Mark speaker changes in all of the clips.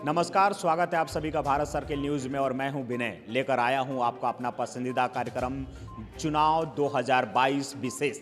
Speaker 1: नमस्कार, स्वागत है आप सभी का भारत सर्किल न्यूज़ में और मैं हूं विनय। लेकर आया हूं आपका अपना पसंदीदा कार्यक्रम चुनाव 2022 विशेष।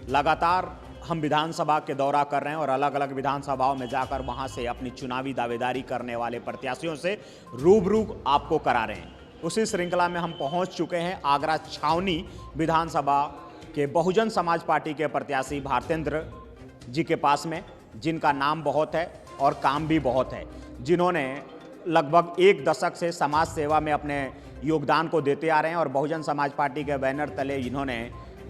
Speaker 1: लगातार हम विधानसभा के दौरा कर रहे हैं और अलग अलग विधानसभाओं में जाकर वहां से अपनी चुनावी दावेदारी करने वाले प्रत्याशियों से रूबरू आपको करा रहे हैं। उसी श्रृंखला में हम पहुंच चुके हैं आगरा छावनी विधानसभा के बहुजन समाज पार्टी के प्रत्याशी भारतेंद्र जी के पास में, जिनका नाम बहुत है और काम भी बहुत है, जिन्होंने लगभग एक दशक से समाज सेवा में अपने योगदान को देते आ रहे हैं और बहुजन समाज पार्टी के बैनर तले इन्होंने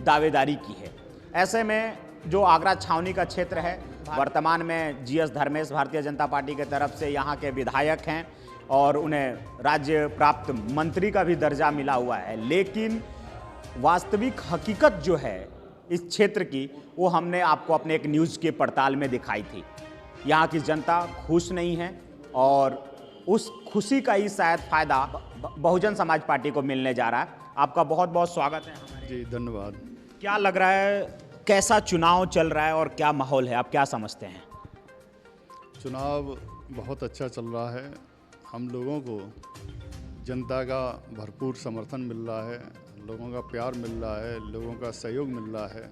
Speaker 1: दावेदारी की है। ऐसे में जो आगरा छावनी का क्षेत्र है, वर्तमान में जीएस धर्मेश भारतीय जनता पार्टी की तरफ से यहाँ के विधायक हैं और उन्हें राज्य प्राप्त मंत्री का भी दर्जा मिला हुआ है। लेकिन वास्तविक हकीकत जो है इस क्षेत्र की, वो हमने आपको अपने एक न्यूज़ के पड़ताल में दिखाई थी। यहाँ की जनता खुश नहीं है और उस खुशी का ही शायद फायदा बहुजन समाज पार्टी को मिलने जा रहा है। आपका बहुत बहुत स्वागत है हमारे।
Speaker 2: जी धन्यवाद।
Speaker 1: क्या लग रहा है, कैसा चुनाव चल रहा है और क्या माहौल है, आप क्या समझते हैं?
Speaker 2: चुनाव बहुत अच्छा चल रहा है। हम लोगों को जनता का भरपूर समर्थन मिल रहा है, लोगों का प्यार मिल रहा है, लोगों का सहयोग मिल रहा है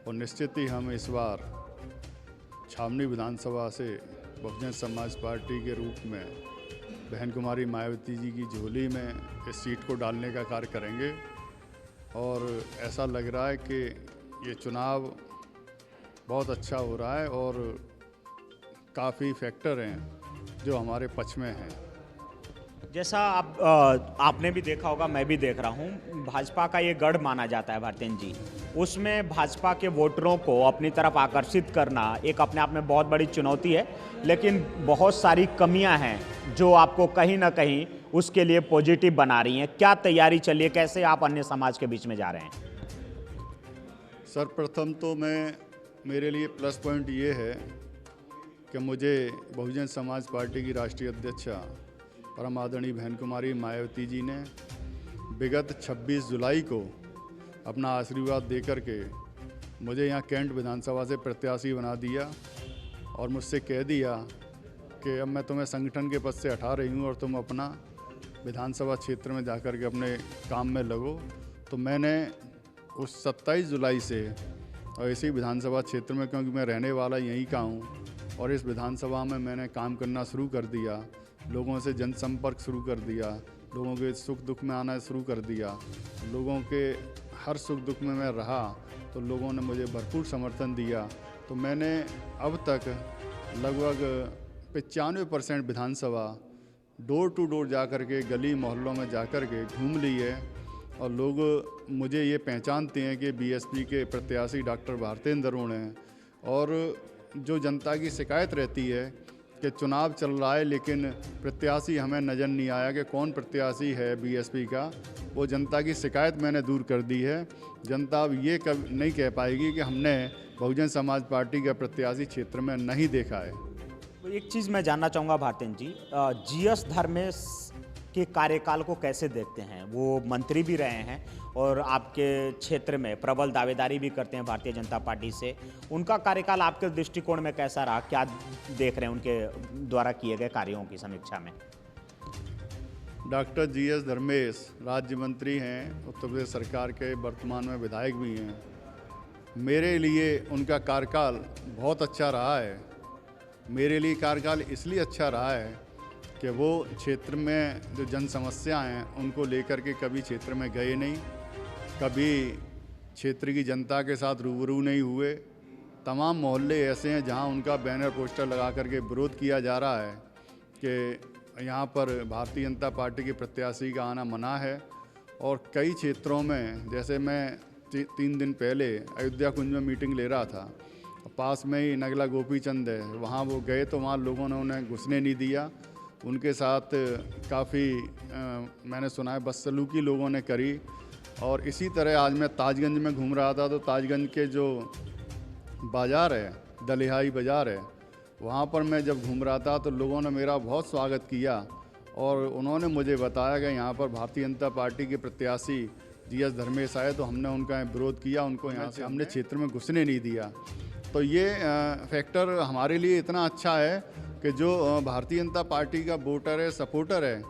Speaker 2: और निश्चित ही हम इस बार छावनी विधानसभा से बहुजन समाज पार्टी के रूप में बहन कुमारी मायावती जी की झोली में इस सीट को डालने का कार्य करेंगे। और ऐसा लग रहा है कि ये चुनाव बहुत अच्छा हो रहा है और काफ़ी फैक्टर हैं जो हमारे पक्ष में हैं।
Speaker 1: जैसा आपने भी देखा होगा, मैं भी देख रहा हूँ, भाजपा का ये गढ़ माना जाता है भारतेंद्र जी। उसमें भाजपा के वोटरों को अपनी तरफ आकर्षित करना एक अपने आप में बहुत बड़ी चुनौती है, लेकिन बहुत सारी कमियां हैं जो आपको कहीं ना कहीं उसके लिए पॉजिटिव बना रही हैं। क्या तैयारी चल रही है, कैसे आप अन्य समाज के बीच में जा रहे हैं?
Speaker 2: सर्वप्रथम तो मेरे लिए प्लस पॉइंट ये है कि मुझे बहुजन समाज पार्टी की राष्ट्रीय अध्यक्षा परम आदरणीय बहन कुमारी मायावती जी ने विगत 26 जुलाई को अपना आशीर्वाद दे करके मुझे यहाँ कैंट विधानसभा से प्रत्याशी बना दिया और मुझसे कह दिया कि अब मैं तुम्हें संगठन के पद से हटा रही हूँ और तुम अपना विधानसभा क्षेत्र में जाकर के अपने काम में लगो। तो मैंने उस 27 जुलाई से और इसी विधानसभा क्षेत्र में, क्योंकि मैं रहने वाला यहीं का हूँ और इस विधानसभा में मैंने काम करना शुरू कर दिया, लोगों से जनसंपर्क शुरू कर दिया, लोगों के सुख दुख में आना शुरू कर दिया, लोगों के हर सुख दुख में मैं रहा तो लोगों ने मुझे भरपूर समर्थन दिया। तो मैंने अब तक लगभग 95% विधानसभा डोर टू डोर जा कर के, गली मोहल्लों में जा कर के घूम ली है और लोग मुझे ये पहचानते हैं कि बीएसपी के प्रत्याशी डॉक्टर भारतेंद्र अरुण हैं। और जो जनता की शिकायत रहती है कि चुनाव चल रहा है लेकिन प्रत्याशी हमें नज़र नहीं आया कि कौन प्रत्याशी है बीएसपी का, वो जनता की शिकायत मैंने दूर कर दी है। जनता अब ये कभी नहीं कह पाएगी कि हमने बहुजन समाज पार्टी का प्रत्याशी क्षेत्र में नहीं देखा है।
Speaker 1: तो एक चीज़ मैं जानना चाहूँगा भारतेंद्र जी, जीएस धर्मेश के कार्यकाल को कैसे देखते हैं? वो मंत्री भी रहे हैं और आपके क्षेत्र में प्रबल दावेदारी भी करते हैं भारतीय जनता पार्टी से। उनका कार्यकाल आपके दृष्टिकोण में कैसा रहा, क्या देख रहे हैं उनके द्वारा किए गए कार्यों की समीक्षा में?
Speaker 2: डॉक्टर जीएस धर्मेश राज्य मंत्री हैं, उत्तर प्रदेश सरकार के, वर्तमान में विधायक भी हैं। मेरे लिए उनका कार्यकाल बहुत अच्छा रहा है। मेरे लिए कार्यकाल इसलिए अच्छा रहा है कि वो क्षेत्र में जो जन समस्याएँ हैं उनको लेकर के कभी क्षेत्र में गए नहीं, कभी क्षेत्र की जनता के साथ रूबरू नहीं हुए। तमाम मोहल्ले ऐसे हैं जहां उनका बैनर पोस्टर लगा करके विरोध किया जा रहा है कि यहाँ पर भारतीय जनता पार्टी के प्रत्याशी का आना मना है। और कई क्षेत्रों में, जैसे मैं 3 दिन पहले अयोध्या कुंज में मीटिंग ले रहा था, पास में ही नगला गोपीचंद है, वहाँ वो गए तो वहाँ लोगों ने उन्हें घुसने नहीं दिया। उनके साथ काफ़ी मैंने सुना है बदसलूकी लोगों ने करी। और इसी तरह आज मैं ताजगंज में घूम रहा था तो ताजगंज के जो बाज़ार है, दलिहाई बाज़ार है, वहाँ पर मैं जब घूम रहा था तो लोगों ने मेरा बहुत स्वागत किया और उन्होंने मुझे बताया कि यहाँ पर भारतीय जनता पार्टी के प्रत्याशी जीएस धर्मेश आए तो हमने उनका विरोध किया, उनको यहाँ से हमने क्षेत्र में घुसने नहीं दिया। तो ये फैक्टर हमारे लिए इतना अच्छा है कि जो भारतीय जनता पार्टी का वोटर है, सपोर्टर है,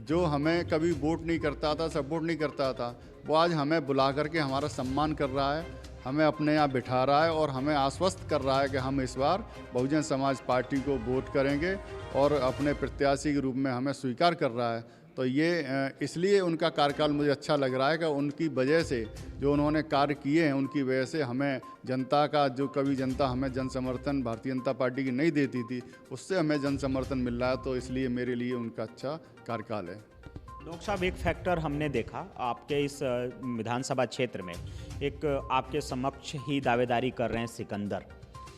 Speaker 2: जो हमें कभी वोट नहीं करता था, सपोर्ट नहीं करता था, वो आज हमें बुला करके हमारा सम्मान कर रहा है, हमें अपने यहाँ बिठा रहा है और हमें आश्वस्त कर रहा है कि हम इस बार बहुजन समाज पार्टी को वोट करेंगे और अपने प्रत्याशी के रूप में हमें स्वीकार कर रहा है। तो ये इसलिए उनका कार्यकाल मुझे अच्छा लग रहा है कि उनकी वजह से, जो उन्होंने कार्य किए हैं उनकी वजह से हमें जनता का, जो कभी जनता हमें जन समर्थन भारतीय जनता पार्टी की नहीं देती थी, उससे हमें जन समर्थन मिल रहा है। तो इसलिए मेरे लिए उनका अच्छा कार्यकाल है।
Speaker 1: डॉक्टर साहब, एक फैक्टर हमने देखा आपके इस विधानसभा क्षेत्र में, एक आपके समक्ष ही दावेदारी कर रहे हैं सिकंदर,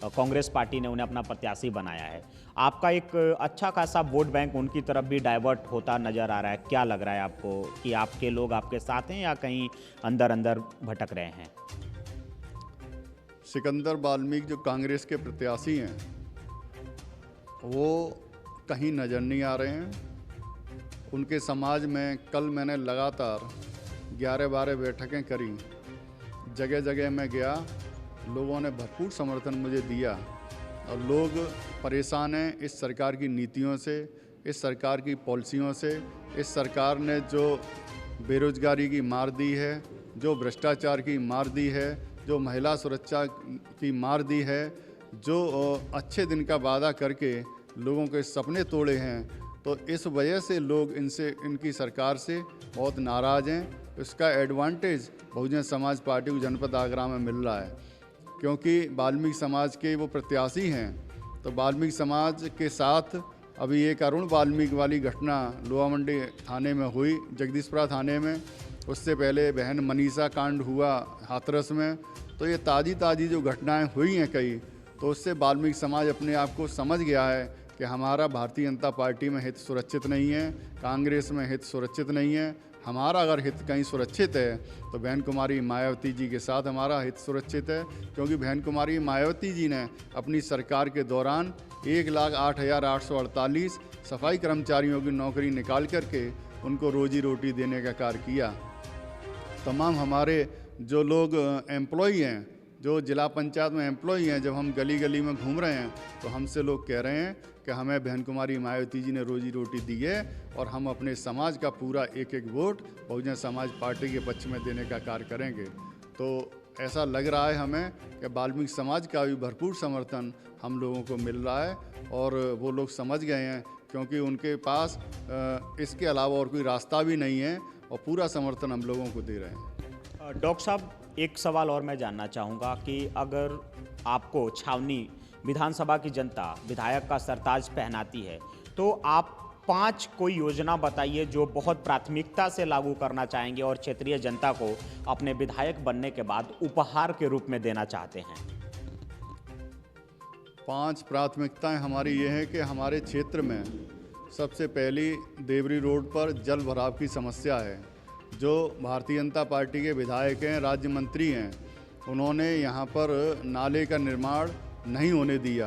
Speaker 1: कांग्रेस पार्टी ने उन्हें अपना प्रत्याशी बनाया है। आपका एक अच्छा खासा वोट बैंक उनकी तरफ भी डाइवर्ट होता नज़र आ रहा है। क्या लग रहा है आपको कि आपके लोग आपके साथ हैं या कहीं अंदर अंदर भटक रहे हैं?
Speaker 2: सिकंदर वाल्मीकि जो कांग्रेस के प्रत्याशी हैं वो कहीं नज़र नहीं आ रहे हैं। उनके समाज में कल मैंने लगातार 11-12 बैठकें करी, जगह जगह मैं गया, लोगों ने भरपूर समर्थन मुझे दिया और लोग परेशान हैं इस सरकार की नीतियों से, इस सरकार की पॉलिसियों से। इस सरकार ने जो बेरोजगारी की मार दी है, जो भ्रष्टाचार की मार दी है, जो महिला सुरक्षा की मार दी है, जो अच्छे दिन का वादा करके लोगों के सपने तोड़े हैं, तो इस वजह से लोग इनकी सरकार से बहुत नाराज़ हैं। इसका एडवांटेज बहुजन समाज पार्टी को जनपद आगरा में मिल रहा है, क्योंकि वाल्मीकि समाज के वो प्रत्याशी हैं। तो वाल्मीकि समाज के साथ अभी एक अरुण वाल्मीकि वाली घटना लोहा मंडी थाने में हुई, जगदीशपुरा थाने में, उससे पहले बहन मनीषा कांड हुआ हाथरस में। तो ये ताज़ी जो घटनाएं हुई हैं कई, तो उससे वाल्मीकि समाज अपने आप को समझ गया है कि हमारा भारतीय जनता पार्टी में हित सुरक्षित नहीं है, कांग्रेस में हित सुरक्षित नहीं है। हमारा अगर हित कहीं सुरक्षित है तो बहन कुमारी मायावती जी के साथ हमारा हित सुरक्षित है, क्योंकि बहन कुमारी मायावती जी ने अपनी सरकार के दौरान 1,08,848 सफाई कर्मचारियों की नौकरी निकाल करके उनको रोजी रोटी देने का कार्य किया। तमाम हमारे जो लोग एम्प्लॉई हैं, जो जिला पंचायत में एम्प्लॉई हैं, जब हम गली गली में घूम रहे हैं तो हमसे लोग कह रहे हैं कि हमें बहन कुमारी मायावती जी ने रोजी रोटी दी है और हम अपने समाज का पूरा एक एक वोट बहुजन समाज पार्टी के पक्ष में देने का कार्य करेंगे। तो ऐसा लग रहा है हमें कि वाल्मीकि समाज का भी भरपूर समर्थन हम लोगों को मिल रहा है और वो लोग समझ गए हैं, क्योंकि उनके पास इसके अलावा और कोई रास्ता भी नहीं है और पूरा समर्थन हम लोगों को दे रहे हैं।
Speaker 1: डॉक्टर साहब, एक सवाल और मैं जानना चाहूँगा कि अगर आपको छावनी विधानसभा की जनता विधायक का सरताज पहनाती है, तो आप 5 कोई योजना बताइए जो बहुत प्राथमिकता से लागू करना चाहेंगे और क्षेत्रीय जनता को अपने विधायक बनने के बाद उपहार के रूप में देना चाहते हैं।
Speaker 2: 5 प्राथमिकताएं हमारी ये हैं कि हमारे क्षेत्र में सबसे पहली देवरी रोड पर जल भराव की समस्या है। जो भारतीय जनता पार्टी के विधायक हैं, राज्य मंत्री हैं, उन्होंने यहाँ पर नाले का निर्माण नहीं होने दिया।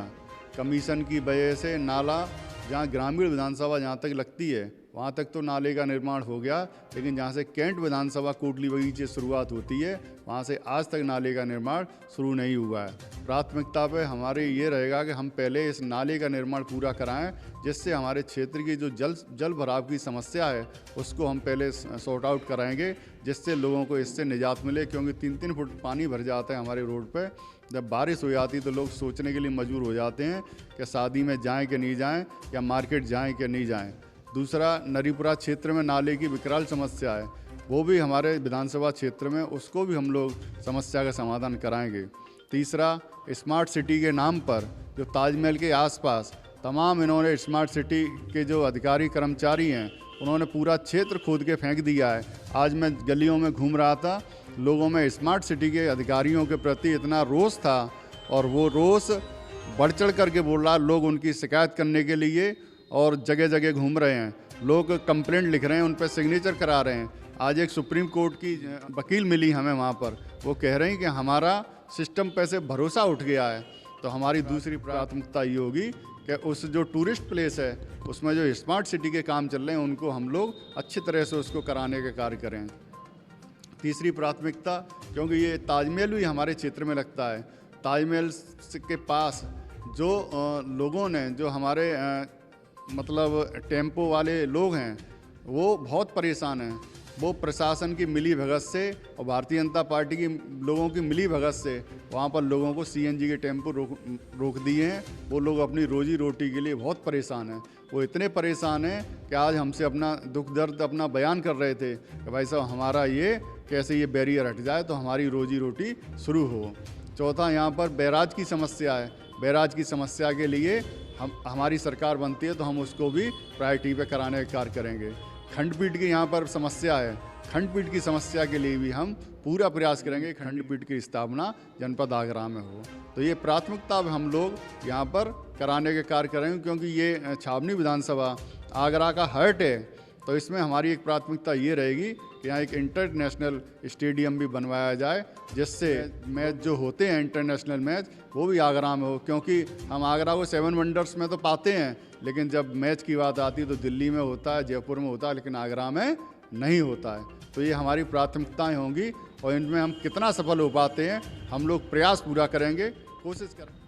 Speaker 2: कमीशन की वजह से नाला, जहाँ ग्रामीण विधानसभा जहाँ तक लगती है वहाँ तक तो नाले का निर्माण हो गया, लेकिन जहाँ से कैंट विधानसभा कोटली बगीचे शुरुआत होती है वहाँ से आज तक नाले का निर्माण शुरू नहीं हुआ है। प्राथमिकता पे हमारे ये रहेगा कि हम पहले इस नाले का निर्माण पूरा कराएं, जिससे हमारे क्षेत्र की जो जल भराव की समस्या है उसको हम पहले सॉर्ट आउट कराएंगे, जिससे लोगों को इससे निजात मिले। क्योंकि 3-3 फुट पानी भर जाता है हमारे रोड पर। जब बारिश हो जाती तो लोग सोचने के लिए मजबूर हो जाते हैं कि शादी में जाएँ कि नहीं जाएँ, या मार्केट जाएँ कि नहीं जाएँ। दूसरा, नरीपुरा क्षेत्र में नाले की विकराल समस्या है, वो भी हमारे विधानसभा क्षेत्र में, उसको भी हम लोग समस्या का समाधान कराएंगे। तीसरा, स्मार्ट सिटी के नाम पर जो ताजमहल के आसपास तमाम इन्होंने स्मार्ट सिटी के जो अधिकारी कर्मचारी हैं उन्होंने पूरा क्षेत्र खोद के फेंक दिया है। आज मैं गलियों में घूम रहा था, लोगों में स्मार्ट सिटी के अधिकारियों के प्रति इतना रोष था और वो रोष बढ़ चढ़ करके बोल रहा है। लोग उनकी शिकायत करने के लिए और जगह जगह घूम रहे हैं, लोग कंप्लेंट लिख रहे हैं, उन पर सिग्नेचर करा रहे हैं। आज एक सुप्रीम कोर्ट की वकील मिली हमें वहाँ पर, वो कह रहे हैं कि हमारा सिस्टम पे से भरोसा उठ गया है। तो हमारी दूसरी प्राथमिकता ये होगी कि उस जो टूरिस्ट प्लेस है उसमें जो स्मार्ट सिटी के काम चल रहे हैं उनको हम लोग अच्छी तरह से उसको कराने का कार्य करें। तीसरी प्राथमिकता, क्योंकि ये ताजमहल भी हमारे क्षेत्र में लगता है, ताजमहल के पास जो लोगों ने, जो हमारे मतलब टेम्पो वाले लोग हैं, वो बहुत परेशान हैं। वो प्रशासन की मिली भगत से और भारतीय जनता पार्टी की लोगों की मिली भगत से वहाँ पर लोगों को सीएनजी के टेम्पो रोक दिए हैं। वो लोग अपनी रोजी रोटी के लिए बहुत परेशान हैं। वो इतने परेशान हैं कि आज हमसे अपना दुख दर्द अपना बयान कर रहे थे कि भाई साहब हमारा ये कैसे ये बैरियर हट जाए तो हमारी रोजी रोटी शुरू हो। चौथा, यहाँ पर बैराज की समस्या है। बैराज की समस्या के लिए हमारी सरकार बनती है तो हम उसको भी प्रायोरिटी पे कराने का कार्य करेंगे। खंडपीठ की यहाँ पर समस्या है, खंडपीठ की समस्या के लिए भी हम पूरा प्रयास करेंगे खंडपीठ की स्थापना जनपद आगरा में हो। तो ये प्राथमिकता हम लोग यहाँ पर कराने के कार्य करेंगे, क्योंकि ये छावनी विधानसभा आगरा का हार्ट है। तो इसमें हमारी एक प्राथमिकता ये रहेगी कि यहाँ एक इंटरनेशनल स्टेडियम भी बनवाया जाए, जिससे मैच जो होते हैं इंटरनेशनल मैच वो भी आगरा में हो। क्योंकि हम आगरा को 7 वंडर्स में तो पाते हैं, लेकिन जब मैच की बात आती है तो दिल्ली में होता है, जयपुर में होता है, लेकिन आगरा में नहीं होता है। तो ये हमारी प्राथमिकताएं होंगी और इनमें हम कितना सफल हो पाते हैं हम लोग प्रयास पूरा करेंगे, कोशिश करेंगे।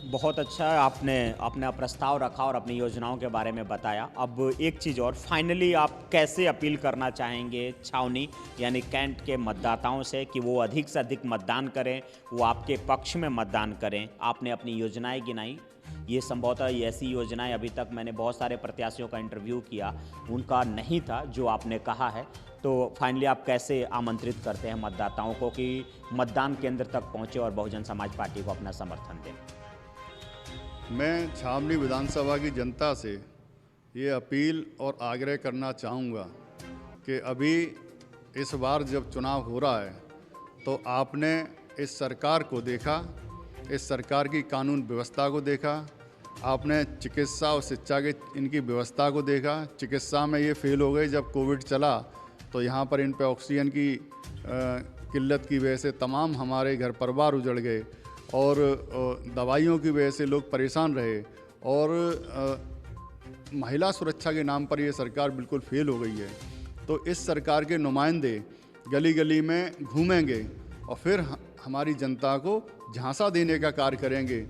Speaker 1: बहुत अच्छा आपने अपना प्रस्ताव रखा और अपनी योजनाओं के बारे में बताया। अब एक चीज़ और, फाइनली आप कैसे अपील करना चाहेंगे छावनी यानी कैंट के मतदाताओं से कि वो अधिक से अधिक मतदान करें, वो आपके पक्ष में मतदान करें? आपने अपनी योजनाएं गिनाई, ये संभवतः ऐसी योजनाएं अभी तक मैंने बहुत सारे प्रत्याशियों का इंटरव्यू किया, उनका नहीं था जो आपने कहा है। तो फाइनली आप कैसे आमंत्रित करते हैं मतदाताओं को कि मतदान केंद्र तक पहुँचे और बहुजन समाज पार्टी को अपना समर्थन दें?
Speaker 2: मैं छावनी विधानसभा की जनता से ये अपील और आग्रह करना चाहूँगा कि अभी इस बार जब चुनाव हो रहा है तो आपने इस सरकार को देखा, इस सरकार की कानून व्यवस्था को देखा, आपने चिकित्सा और शिक्षा के इनकी व्यवस्था को देखा। चिकित्सा में ये फेल हो गई, जब कोविड चला तो यहाँ पर इन पे ऑक्सीजन की किल्लत की वजह से तमाम हमारे घर परिवार उजड़ गए और दवाइयों की वजह से लोग परेशान रहे। और महिला सुरक्षा के नाम पर ये सरकार बिल्कुल फेल हो गई है। तो इस सरकार के नुमाइंदे गली गली में घूमेंगे और फिर हमारी जनता को झांसा देने का कार्य करेंगे,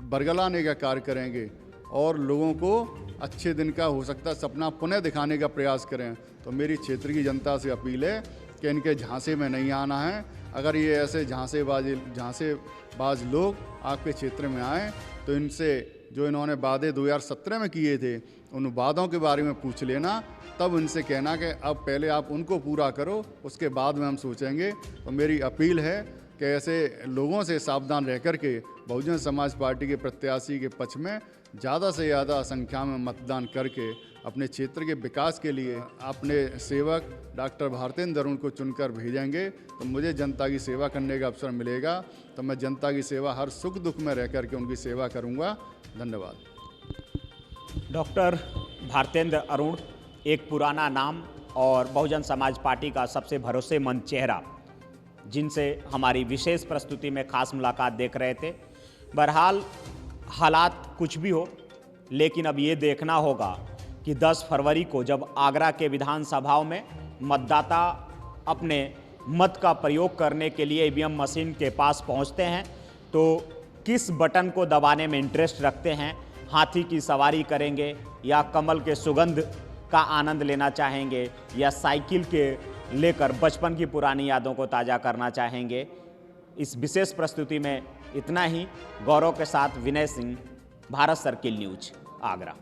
Speaker 2: बरगलाने का कार्य करेंगे और लोगों को अच्छे दिन का हो सकता है सपना पुनः दिखाने का प्रयास करें। तो मेरी क्षेत्र की जनता से अपील है कि इनके झांसे में नहीं आना है। अगर ये ऐसे झांसेबाज लोग आपके क्षेत्र में आए तो इनसे जो इन्होंने वादे 2017 में किए थे उन वादों के बारे में पूछ लेना, तब इनसे कहना कि अब पहले आप उनको पूरा करो, उसके बाद में हम सोचेंगे। तो मेरी अपील है कि ऐसे लोगों से सावधान रह कर के बहुजन समाज पार्टी के प्रत्याशी के पक्ष में ज़्यादा से ज़्यादा संख्या में मतदान करके अपने क्षेत्र के विकास के लिए अपने सेवक डॉक्टर भारतेंद्र अरुण को चुनकर भेजेंगे तो मुझे जनता की सेवा करने का अवसर मिलेगा। तो मैं जनता की सेवा हर सुख दुख में रह कर के उनकी सेवा करूंगा। धन्यवाद।
Speaker 1: डॉक्टर भारतेंद्र अरुण एक पुराना नाम और बहुजन समाज पार्टी का सबसे भरोसेमंद चेहरा, जिनसे हमारी विशेष प्रस्तुति में खास मुलाकात देख रहे थे। बहरहाल हालात कुछ भी हो, लेकिन अब ये देखना होगा कि 10 फरवरी को जब आगरा के विधानसभाओं में मतदाता अपने मत का प्रयोग करने के लिए ईवीएम मशीन के पास पहुंचते हैं तो किस बटन को दबाने में इंटरेस्ट रखते हैं? हाथी की सवारी करेंगे या कमल के सुगंध का आनंद लेना चाहेंगे या साइकिल के लेकर बचपन की पुरानी यादों को ताज़ा करना चाहेंगे? इस विशेष प्रस्तुति में इतना ही। गौरव के साथ विनय सिंह, भारत सर्किल न्यूज, आगरा।